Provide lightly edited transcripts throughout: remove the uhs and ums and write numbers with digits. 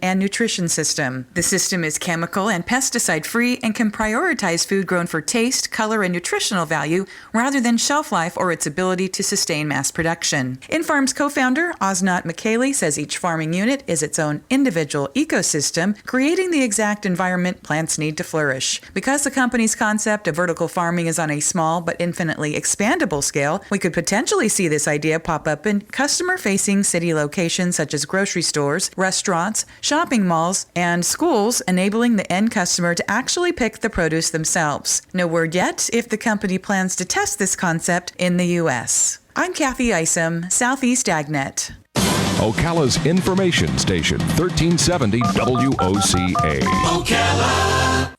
and nutrition system. The system is chemical and pesticide-free and can prioritize food grown for taste, color, and nutritional value rather than shelf life or its ability to sustain mass production. InFarm's co-founder, Osnat Mikhaili, says each farming unit is its own individual ecosystem, creating the exact environment plants need to flourish. Because the company's concept of vertical farming is on a small but infinitely expandable scale, we could potentially see this idea pop up in customer-facing city locations such as grocery stores, restaurants, shopping malls, and schools, enabling the end customer to actually pick the produce themselves. No word yet if the company plans to test this concept in the U.S. I'm Kathy Isom, Southeast AgNet. Ocala's information station, 1370 WOCA. Ocala.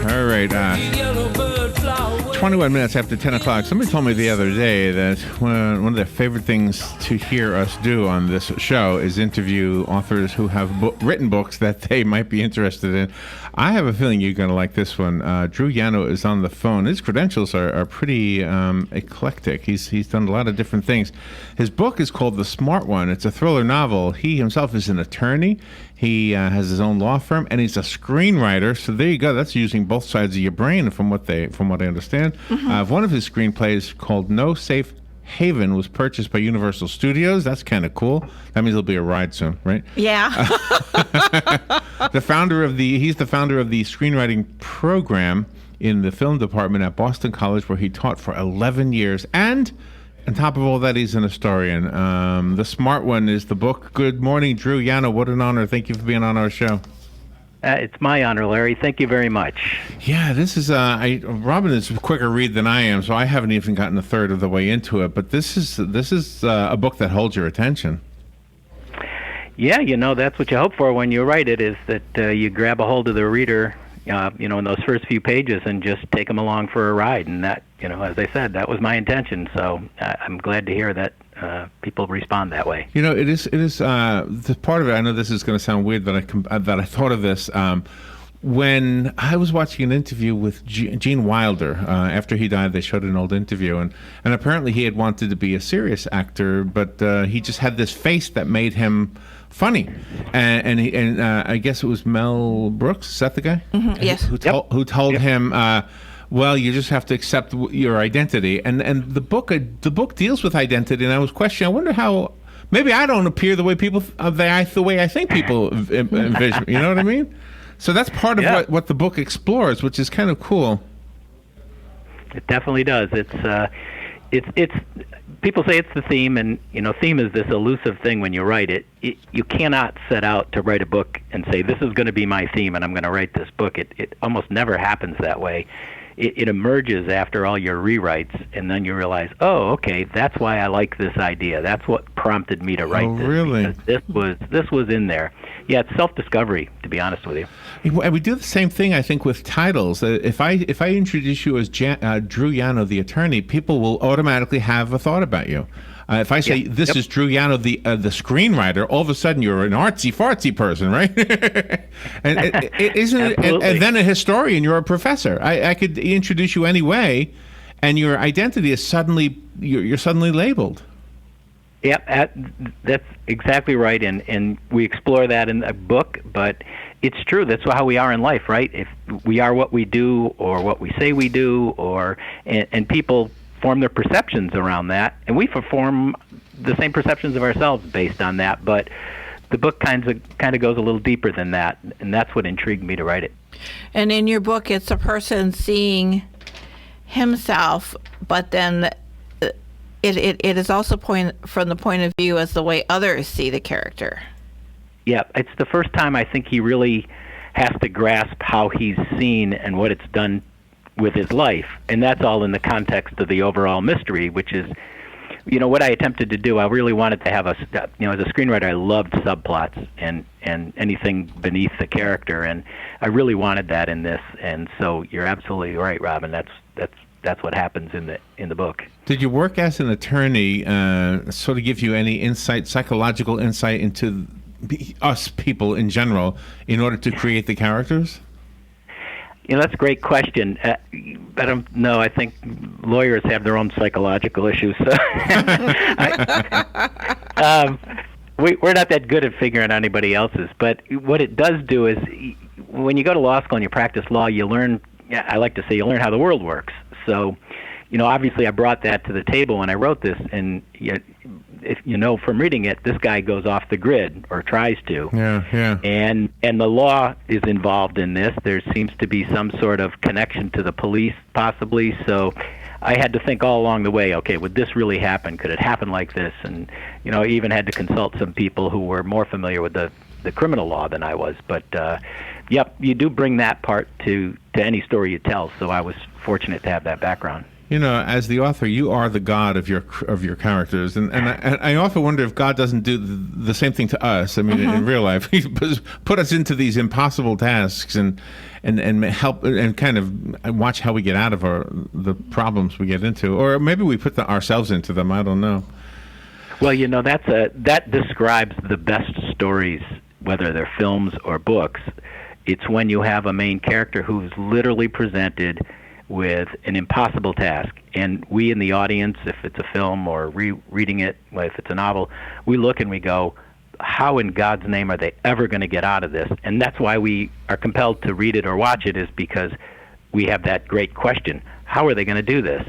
All right, 21 minutes after 10 o'clock. Somebody told me the other day that one of their favorite things to hear us do on this show is interview authors who have written books that they might be interested in. I have a feeling you're going to like this one. Drew Yanno is on the phone. His credentials are pretty eclectic. He's done a lot of different things. His book is called The Smart One. It's a thriller novel. He himself is an attorney. He has his own law firm, and he's a screenwriter. So there you go. That's using both sides of your brain, from what I understand. Mm-hmm. One of his screenplays, called No Safe Haven, was purchased by Universal Studios. That's kind of cool. That means it'll be a ride soon, right? Yeah. He's the founder of the screenwriting program in the film department at Boston College, where he taught for 11 years. And on top of all that, he's an historian. The Smart One is the book. Good morning, Drew Yanno. What an honor. Thank you for being on our show. It's my honor, Larry. Thank you very much. Yeah, this is Robin is a quicker read than I am, so I haven't even gotten a third of the way into it. But this is a book that holds your attention. Yeah, that's what you hope for when you write it, is that you grab a hold of the reader, in those first few pages, and just take them along for a ride. And that, as I said, that was my intention. So I'm glad to hear that people respond that way. It is the part of it. I know this is going to sound weird that I thought of this. When I was watching an interview with Gene Wilder, after he died, they showed an old interview, and apparently he had wanted to be a serious actor, but he just had this face that made him funny, and I guess it was Mel Brooks. Is that the guy? Mm-hmm. Yes. Who told him, well, you just have to accept your identity, and the book deals with identity, and I was questioning. I wonder how. Maybe I don't appear the way the way I think people envision. You know what I mean? So that's part of what the book explores, which is kind of cool. It definitely does. It's people say it's the theme, and theme is this elusive thing when you write it. You cannot set out to write a book and say, this is going to be my theme and I'm going to write this book. It almost never happens that way. It emerges after all your rewrites, and then you realize, oh, okay, that's why I like this idea. That's what prompted me to write this. Really? Because this was in there. Yeah, it's self-discovery, to be honest with you. And we do the same thing, I think, with titles. If I introduce you as Drew Yanno, the attorney, people will automatically have a thought about you. If I say this is Drew Yanno, the screenwriter, all of a sudden you're an artsy-fartsy person, right? and then a historian, you're a professor. I could introduce you anyway, and your identity is you're suddenly labeled. Yep, that's exactly right, and we explore that in the book, but it's true. That's how we are in life, right? If we are what we do or what we say we do, and people form their perceptions around that, and we form the same perceptions of ourselves based on that, but the book kind of goes a little deeper than that, and that's what intrigued me to write it. And in your book, it's a person seeing himself, but then it is also from the point of view as the way others see the character. Yeah, it's the first time I think he really has to grasp how he's seen and what it's done with his life, and that's all in the context of the overall mystery, which is, what I attempted to do. I really wanted to have as a screenwriter, I loved subplots and anything beneath the character, and I really wanted that in this. And so you're absolutely right, Robin. That's that's what happens in the book. Did your work as an attorney sort of give you any insight, psychological insight into us people in general, in order to create the characters? That's a great question. I don't know. I think lawyers have their own psychological issues. So we're not that good at figuring out anybody else's. But what it does do is, when you go to law school and you practice law, you learn. I like to say you learn how the world works. So, obviously I brought that to the table when I wrote this, and if you know from reading it, this guy goes off the grid, or tries to. Yeah. And the law is involved in this. There seems to be some sort of connection to the police, possibly. So I had to think all along the way, okay, would this really happen? Could it happen like this? And, I even had to consult some people who were more familiar with the criminal law than I was. But, yep, you do bring that part to any story you tell. So I was fortunate to have that background. As the author, you are the god of your characters, and I often wonder if God doesn't do the same thing to us. I mean, in real life, He put us into these impossible tasks and help and kind of watch how we get out of the problems we get into, or maybe we put ourselves into them. I don't know. Well, that describes the best stories, whether they're films or books. It's when you have a main character who's literally presented with an impossible task, and we in the audience, if it's a film or reading it, if it's a novel, we look and we go, how in God's name are they ever going to get out of this? And that's why we are compelled to read it or watch it, is because we have that great question, how are they going to do this?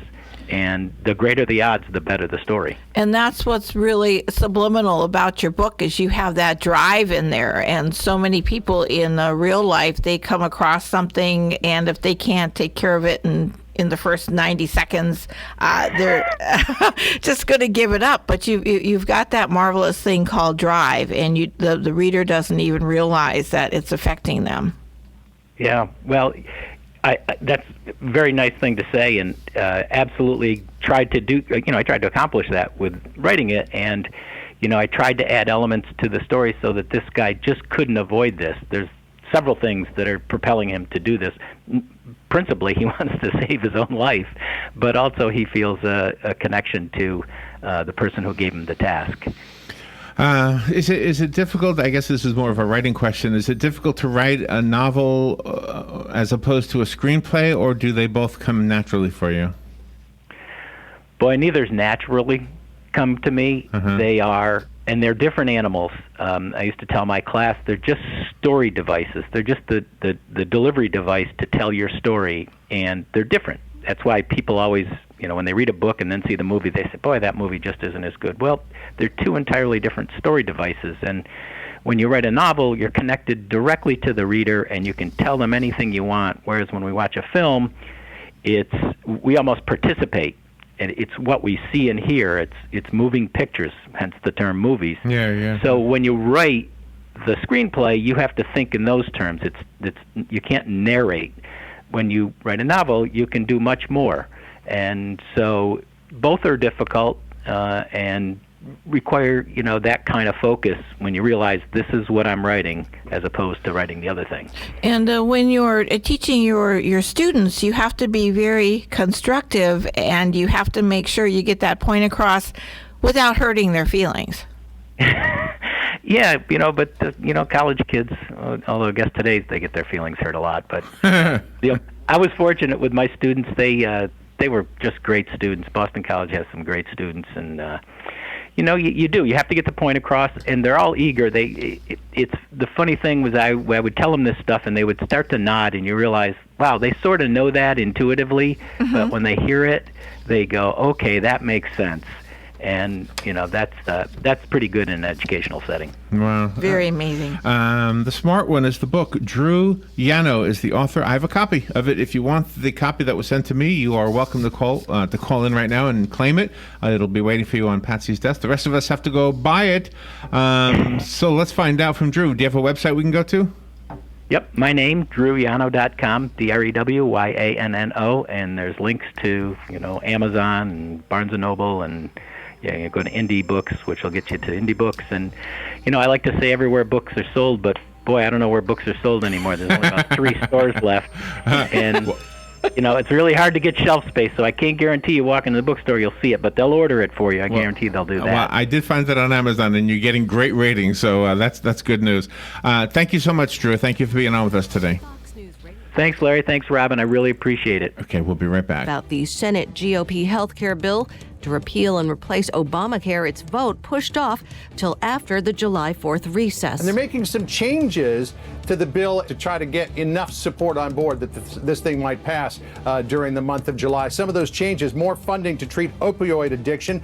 And the greater the odds, the better the story. And that's what's really subliminal about your book, is you have that drive in there. And so many people in real life, they come across something, and if they can't take care of it in the first 90 seconds, they're just going to give it up. But you've got that marvelous thing called drive, and the reader doesn't even realize that it's affecting them. Yeah, well, that's a very nice thing to say, and absolutely tried to do. I tried to accomplish that with writing it, and I tried to add elements to the story so that this guy just couldn't avoid this. There's several things that are propelling him to do this. Principally, he wants to save his own life, but also he feels a connection to the person who gave him the task. Is it difficult? I guess this is more of a writing question. Is it difficult to write a novel as opposed to a screenplay, or do they both come naturally for you? Boy, neither's naturally come to me. They are, and they're different animals. I used to tell my class they're just story devices. They're just the delivery device to tell your story, and they're different. That's why people always, when they read a book and then see the movie, they say, boy, that movie just isn't as good. Well, they're two entirely different story devices. And when you write a novel, you're connected directly to the reader, and you can tell them anything you want. Whereas when we watch a film, we almost participate. And it's what we see and hear. It's moving pictures, hence the term movies. Yeah. So when you write the screenplay, you have to think in those terms. You can't narrate. When you write a novel, you can do much more. And so both are difficult and require, that kind of focus when you realize this is what I'm writing as opposed to writing the other thing. And when you're teaching your students, you have to be very constructive, and you have to make sure you get that point across without hurting their feelings. Yeah, but college kids, although I guess today they get their feelings hurt a lot, but I was fortunate with my students. They were just great students. Boston College has some great students, and you have to get the point across, and they're all eager. It's the funny thing was I would tell them this stuff, and they would start to nod, and you realize, wow, they sort of know that intuitively, but when they hear it, they go, okay, that makes sense. And that's pretty good in an educational setting. Wow, very amazing. The smart one is the book. Drew Yanno is the author. I have a copy of it. If you want the copy that was sent to me, you are welcome to call in right now and claim it. It'll be waiting for you on Patsy's desk. The rest of us have to go buy it. So let's find out from Drew. Do you have a website we can go to? Yep, my name, drewyanno.com, DREWYANNO, and there's links to Amazon and Barnes & Noble, and you go to Indie Books, which will get you to Indie Books. And, I like to say everywhere books are sold, but, boy, I don't know where books are sold anymore. There's only about 3 stores left. And It's really hard to get shelf space, so I can't guarantee you walk into the bookstore you'll see it, but they'll order it for you. I guarantee they'll do that. Well, I did find that on Amazon, and you're getting great ratings, so that's good news. Thank you so much, Drew. Thank you for being on with us today. Thanks, Larry. Thanks, Robin. I really appreciate it. Okay, we'll be right back. About the Senate GOP health care bill to repeal and replace Obamacare, its vote pushed off till after the July 4th recess. And they're making some changes to the bill to try to get enough support on board that this thing might pass during the month of July. Some of those changes, more funding to treat opioid addiction.